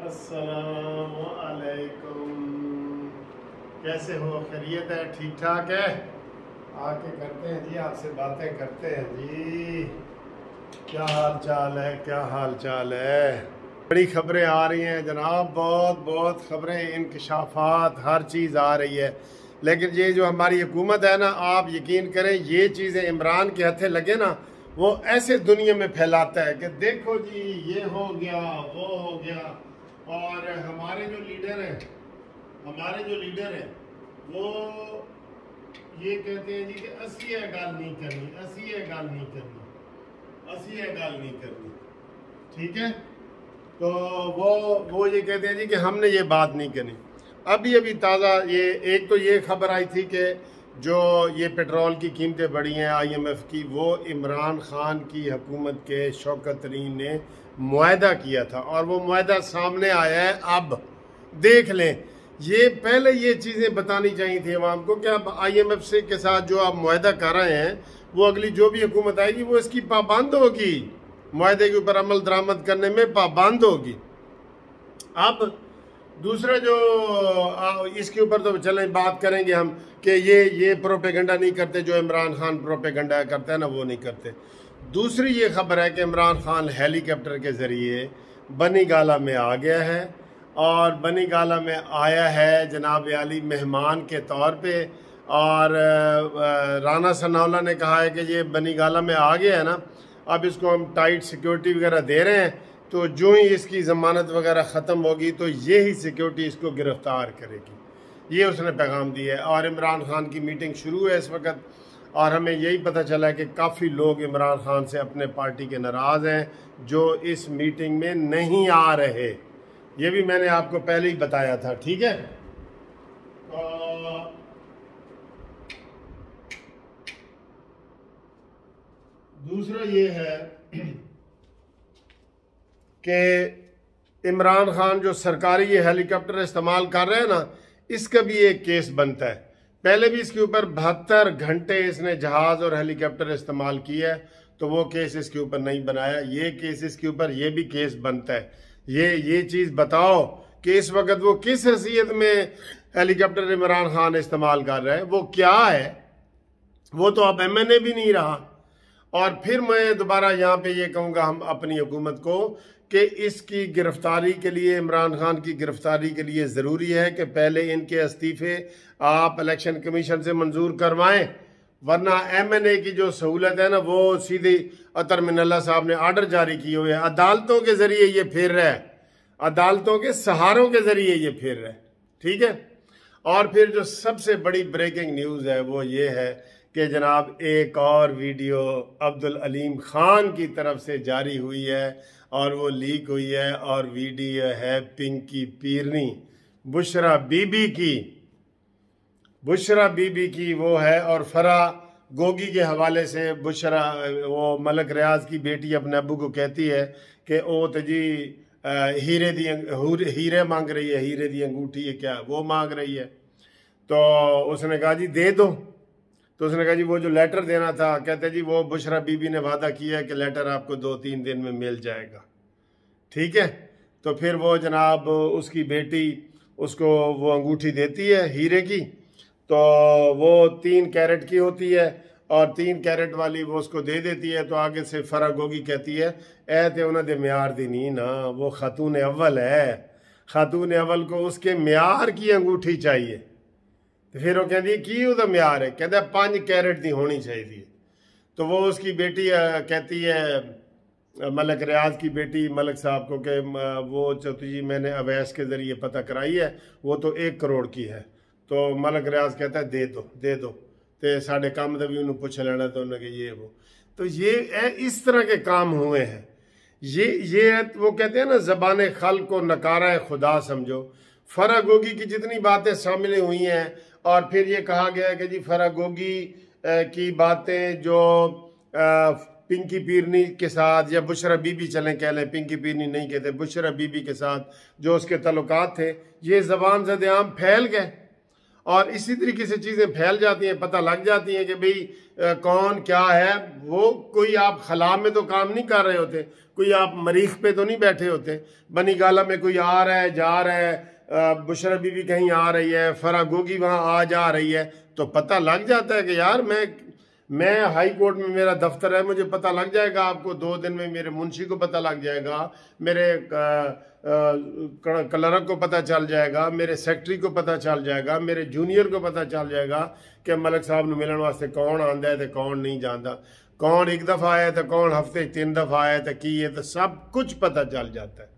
अस्सलामु अलैकुम। कैसे हो? खैरियत है? ठीक ठाक है? आके करते हैं जी, आपसे बातें करते हैं जी। क्या हाल चाल है? क्या हाल चाल है? बड़ी खबरें आ रही हैं जनाब, बहुत बहुत खबरें, इंकशाफात, हर चीज़ आ रही है। लेकिन ये जो हमारी हुकूमत है ना, आप यकीन करें, ये चीज़ें इमरान के हथे लगे ना, वो ऐसे दुनिया में फैलाता है कि देखो जी ये हो गया, वो हो गया। और हमारे जो लीडर हैं वो ये कहते हैं जी कि असी ये गल नहीं करनी, असी ये गल नहीं करनी, असी ये गल नहीं करनी। ठीक है, तो वो ये कहते हैं जी कि हमने ये बात नहीं करनी। अभी ताज़ा ये एक तो ये खबर आई थी कि जो ये पेट्रोल की कीमतें बढ़ी हैं IMF की, वो इमरान खान की हुकूमत के शौकत तरीन ने मुआहदा किया था और वो मुआहदा सामने आया है। अब देख लें, ये पहले ये चीज़ें बतानी चाहिए थी अवाम को कि अब IMF से के साथ जो आप मुआहदा कर रहे हैं, वो अगली जो भी हुकूमत आएगी वो इसकी पाबंद होगी, मुआहदे के ऊपर अमल दरामद करने में पाबंद होगी। अब दूसरा जो इसके ऊपर तो चलें बात करेंगे हम कि ये प्रोपेगेंडा नहीं करते, जो इमरान खान प्रोपेगेंडा करता है ना, वो नहीं करते। दूसरी ये खबर है कि इमरान खान हेलीकॉप्टर के ज़रिए बनी गाला में आ गया है और बनी गाला में आया है जनाब आली मेहमान के तौर पे। और राना सनाउल्लाह ने कहा है कि ये बनी गाला में आ गया है ना, अब इसको हम टाइट सिक्योरिटी वगैरह दे रहे हैं, तो जो ही इसकी ज़मानत वगैरह ख़त्म होगी तो ये ही सिक्योरिटी इसको गिरफ़्तार करेगी, ये उसने पैगाम दिया है। और इमरान खान की मीटिंग शुरू है इस वक्त और हमें यही पता चला है कि काफ़ी लोग इमरान खान से अपने पार्टी के नाराज़ हैं जो इस मीटिंग में नहीं आ रहे। ये भी मैंने आपको पहले ही बताया था। ठीक है, दूसरा ये है कि इमरान खान जो सरकारी ये हेलीकॉप्टर इस्तेमाल कर रहे हैं ना, इसका भी एक केस बनता है। पहले भी इसके ऊपर 72 घंटे इसने जहाज और हेलीकॉप्टर इस्तेमाल किया है, तो वो केस इसके ऊपर नहीं बनाया। ये केस इसके ऊपर ये भी केस बनता है। ये चीज़ बताओ कि इस वक्त वो किस हैसियत में हेलीकॉप्टर इमरान खान इस्तेमाल कर रहा है, वो क्या है? वो तो अब MNA भी नहीं रहा। और फिर मैं दोबारा यहाँ पे ये कहूँगा हम अपनी हुकूमत को कि इसकी गिरफ्तारी के लिए, इमरान खान की गिरफ्तारी के लिए ज़रूरी है कि पहले इनके इस्तीफ़े आप इलेक्शन कमीशन से मंजूर करवाएं, वरना MNA की जो सहूलत है ना, वो सीधी अतर मिनल्ला साहब ने आर्डर जारी किए हुए हैं। अदालतों के ज़रिए ये फिर रहा है, अदालतों के सहारों के ज़रिए ये फिर रहा है। ठीक है, और फिर जो सबसे बड़ी ब्रेकिंग न्यूज़ है वो ये है कि जनाब एक और वीडियो अब्दुल अलीम खान की तरफ से जारी हुई है और वो लीक हुई है, और वीडियो है पिंकी पीरनी, बुशरा बीबी की वो है। और फरा गोगी के हवाले से बुशरा, वो मलक रियाज की बेटी, अपने अब्बू को कहती है कि ओ तो जी हीरे मांग रही है, हीरे दी अंगूठी है क्या वो मांग रही है। तो उसने कहा जी दे दो। तो उसने कहा जी वो जो लेटर देना था, कहते जी वो बुशरा बीबी ने वादा किया है कि लेटर आपको 2-3 दिन में मिल जाएगा। ठीक है, तो फिर वो जनाब उसकी बेटी उसको वो अंगूठी देती है हीरे की, तो वो 3 कैरेट की होती है और 3 कैरेट वाली वो उसको दे देती है। तो आगे से फरा गोगी कहती है ए ते उन्होंने म्यार दी नहीं ना, वो खातून अव्वल है, खातून अव्वल को उसके म्यार की अंगूठी चाहिए। तो फिर वो कहती की ਉਹਦਾ म्यार है, कहता 5 कैरेट दी होनी चाहिए। तो वो उसकी बेटी कहती है मलक रियाज की बेटी मलक साहब को कि वो चौथी जी मैंने अवैस के ज़रिए पता कराई है, वो तो 1 करोड़ की है। तो मलक रियाज कहता है दे दो तो साढ़े काम का भी उन्होंने पूछ लेना, तो उन्होंने ये वो। तो ये इस तरह के काम हुए हैं। ये वो कहते हैं ना, ज़बान खल को नकारा खुदा समझो। फरा गोगी की जितनी बातें शामिल हुई हैं, और फिर ये कहा गया कि जी फरा गोगी की बातें जो पिंकी पीरनी के साथ, या बुशरा बीबी चलें कह लें, पिंकी पीरनी नहीं कहते, बुशरा बीबी के साथ जो उसके तल्लुकात थे, ये ज़बान ज़द आम फैल गए। और इसी तरीके से चीज़ें फैल जाती हैं, पता लग जाती हैं कि भाई कौन क्या है। वो कोई आप खला में तो काम नहीं कर रहे होते, कोई आप मरीख पे तो नहीं बैठे होते। बनी गाला में कोई आ रहा है जा रहा है, बुशरा बीबी कहीं आ रही है, फरा गोगी वहाँ आ जा रही है, तो पता लग जाता है कि यार मैं हाई कोर्ट में मेरा दफ्तर है, मुझे पता लग जाएगा। आपको 2 दिन में मेरे मुंशी को पता लग जाएगा, मेरे क्लर्क को पता चल जाएगा, मेरे सेक्रेटरी को पता चल जाएगा, मेरे जूनियर को पता चल जाएगा कि मलिक साहब ने मिलने वास्ते कौन आंदा है तो कौन नहीं जाता, कौन एक दफ़ा आया तो कौन हफ्ते 3 दफ़ा आया तो की है, तो सब कुछ पता चल जाता है।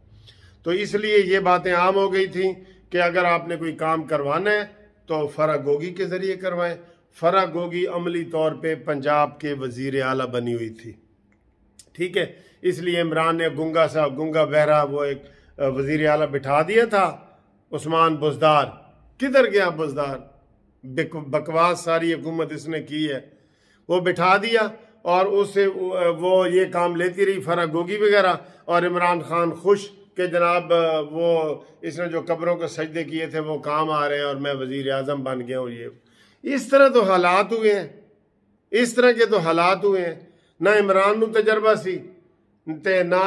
तो इसलिए ये बातें आम हो गई थी कि अगर आपने कोई काम करवाना है तो फरा गोगी के ज़रिए करवाएं। फरा गोगी अमली तौर पे पंजाब के वज़ीर आला बनी हुई थी, ठीक है। इसलिए इमरान ने गुंगा बहरा वो एक वज़ीर आला बिठा दिया था, उस्मान बुज़दार। किधर गया बुज़दार? बकवास सारी हुकूमत इसने की है, वो बिठा दिया और उससे वो ये काम लेती रही फरा गोगी वगैरह। और इमरान खान खुश कि जनाब वो इसने जो कब्रों को सजदे किए थे वो काम आ रहे हैं और मैं वज़ीर आज़म बन गया हूँ। ये इस तरह तो हालात हुए हैं, इस तरह के तो हालात हुए हैं। ना इमरान नू तजर्बा सी ते ना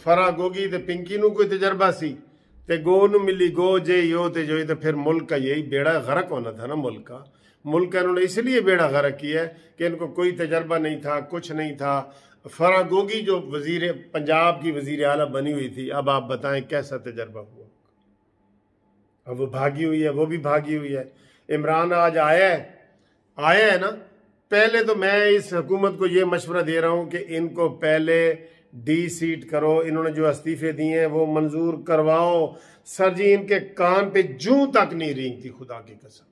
फरा गोगी ते पिंकी नू कोई तजर्बा सी, ते गो नू मिली गो जे यो ते जो, तो फिर मुल्क का यही बेड़ा गरक होना था ना। मुल्क का इन्होंने इसलिए बेड़ा गरक किया है कि इनको कोई तजर्बा नहीं था, कुछ नहीं था। फरा गोगी जो वजीर पंजाब की वजीर आला बनी हुई थी, अब आप बताएं कैसा तजर्बा हुआ। अब वो भागी हुई है, वो भी भागी हुई है। इमरान आज आया है ना। पहले तो मैं इस हुकूमत को ये मशवरा दे रहा हूं कि इनको पहले सीट करो। इन्होंने जो इस्तीफे दिए हैं वो मंजूर करवाओ। सर जी इनके कान पे जूं तक नहीं रेंगती, खुदा की कसम।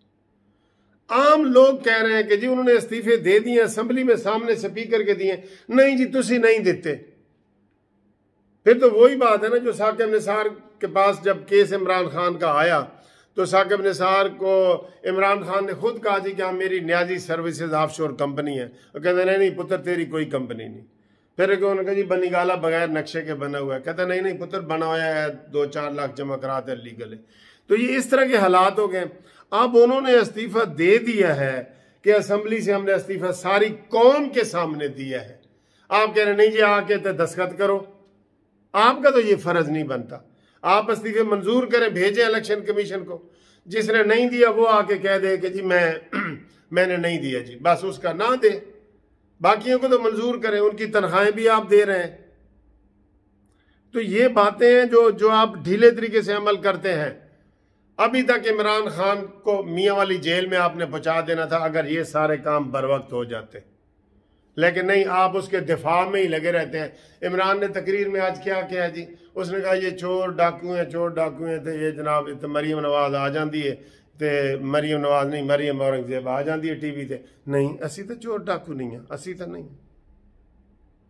आम लोग कह रहे हैं कि जी उन्होंने इस्तीफे दे दिए, असम्बली में सामने स्पीकर के दिए। नहीं जी, तुसी नहीं देते। फिर तो वही बात है ना जो साकिब निसार के पास जब केस इमरान खान का आया तो साकिब निसार को इमरान खान ने खुद कहा जी कि हाँ मेरी न्याजी सर्विसेज ऑफशोर कंपनी है। और कहते नहीं पुत्र तेरी कोई कंपनी नहीं। फिर उन्होंने कहा जी बनी गाला बगैर नक्शे के बना हुआ है। कहता नहीं पुत्र बना हुआ है, 2-4 लाख जमा कराते लीगल है। तो ये इस तरह के हालात हो गए। अब उन्होंने इस्तीफा दे दिया है कि असम्बली से हमने इस्तीफा सारी कौम के सामने दिया है। आप कह रहे नहीं जी आके तो दस्तखत करो। आपका तो ये फर्ज नहीं बनता। आप इस्तीफे मंजूर करें, भेजें इलेक्शन कमीशन को। जिसने नहीं दिया वो आके कह दे कि जी मैंने नहीं दिया जी, बस उसका ना दे। बाकियों को तो मंजूर करें, उनकी तनख्वाहें भी आप दे रहे हैं। तो ये बातें हैं जो आप ढीले तरीके से अमल करते हैं। अभी तक इमरान खान को मियाँ वाली जेल में आपने पहुंचा देना था अगर ये सारे काम बर वक्त हो जाते, लेकिन नहीं, आप उसके दिफा में ही लगे रहते हैं। इमरान ने तकरीर में आज क्या किया जी, उसने कहा ये चोर डाकू हैं तो ये जनाब तो मरियम नवाज आ जाती है, तो मरियम नवाज नहीं मरियम औरंगजेब आ जाती है टीवी ते। नहीं, असी तो चोर डाकू नहीं है, असी तो नहीं।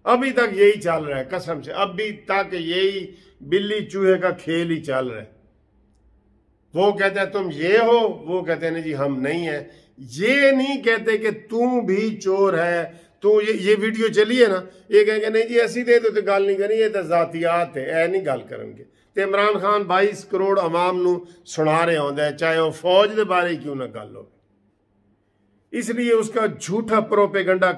अभी तक यही चल रहा है, कसम से अभी तक यही बिल्ली चूहे का खेल ही चल रहा है। वो कहते हैं तुम ये हो, वो कहते हैं नहीं जी हम नहीं है। ये नहीं कहते कि तू भी चोर है। तो ये वीडियो चली है ना, ये कहेंगे नहीं जी ऐसी दे तो गल नहीं करनी, ये तो जातियात है, ऐ नहीं गल करेंगे। तो इमरान खान 22 करोड़ अवाम नू सुना रहे होंगे, चाहे वो फौज के बारे क्यों ना गल हो। इसलिए उसका झूठा प्रोपेगंडा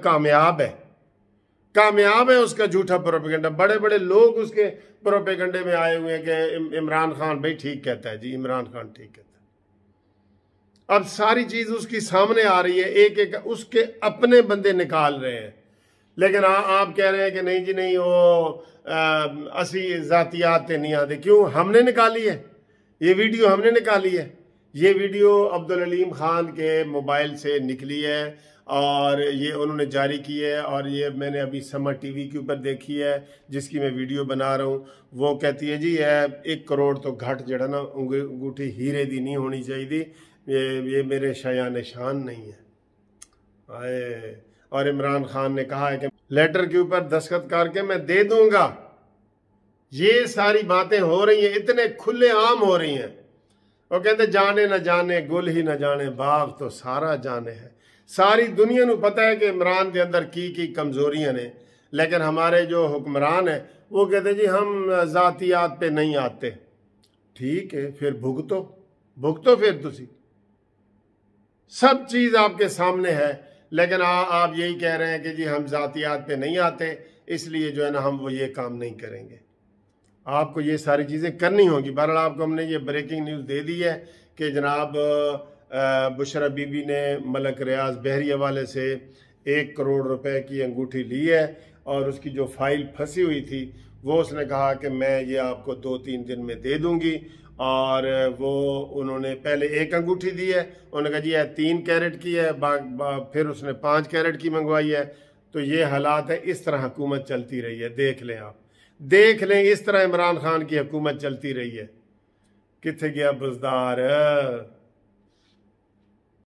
कामयाब है उसका झूठा प्रोपेगंडा। बड़े बड़े लोग उसके प्रोपेगंडे में आए हुए हैं कि इमरान खान भाई ठीक कहता है जी, इमरान खान ठीक कहता है। अब सारी चीज उसकी सामने आ रही है, एक एक उसके अपने बंदे निकाल रहे हैं। लेकिन आप कह रहे हैं कि नहीं जी नहीं, वो असी जातियात नहीं आते। क्यों? हमने निकाली है ये वीडियो, हमने निकाली है ये वीडियो। अब्दुल अलीम खान के मोबाइल से निकली है और ये उन्होंने जारी की है। और ये मैंने अभी समर टीवी के ऊपर देखी है जिसकी मैं वीडियो बना रहा हूँ। वो कहती है जी 1 करोड़ तो घट जड़ा ना अंगूठी हीरे दी नहीं होनी चाहिए, ये मेरे शाया निशान नहीं है। आए, और इमरान खान ने कहा है कि लेटर के ऊपर दस्तखत करके मैं दे दूंगा। ये सारी बातें हो रही हैं, इतने खुले आम हो रही हैं। वो कहते जाने न जाने गुल ही न जाने बाग तो सारा जाने है। सारी दुनिया को पता है कि इमरान के अंदर की कमजोरियां ने, लेकिन हमारे जो हुक्मरान है वो कहते जी हम जातियात पे नहीं आते। ठीक है, फिर भुगतो फिर तुसी। सब चीज़ आपके सामने है, लेकिन आप यही कह रहे हैं कि जी हम ज़ातियात पे नहीं आते, इसलिए जो है ना हम वो ये काम नहीं करेंगे। आपको ये सारी चीज़ें करनी होगी। बहरहाल आपको हमने ये ब्रेकिंग न्यूज़ दे दी है कि जनाब बुशरा बीबी ने मलक रियाज बहरिया वाले से 1 करोड़ रुपए की अंगूठी ली है, और उसकी जो फाइल फंसी हुई थी वो उसने कहा कि मैं ये आपको 2-3 दिन में दे दूंगी। और वो उन्होंने पहले 1 अंगूठी दी है, उन्होंने कहा जी यह 3 कैरेट की है, फिर उसने 5 कैरेट की मंगवाई है। तो ये हालात है, इस तरह हुकूमत चलती रही है। देख लें आप, देख लें इस तरह इमरान खान की हुकूमत चलती रही है। किथे गया बुजदार।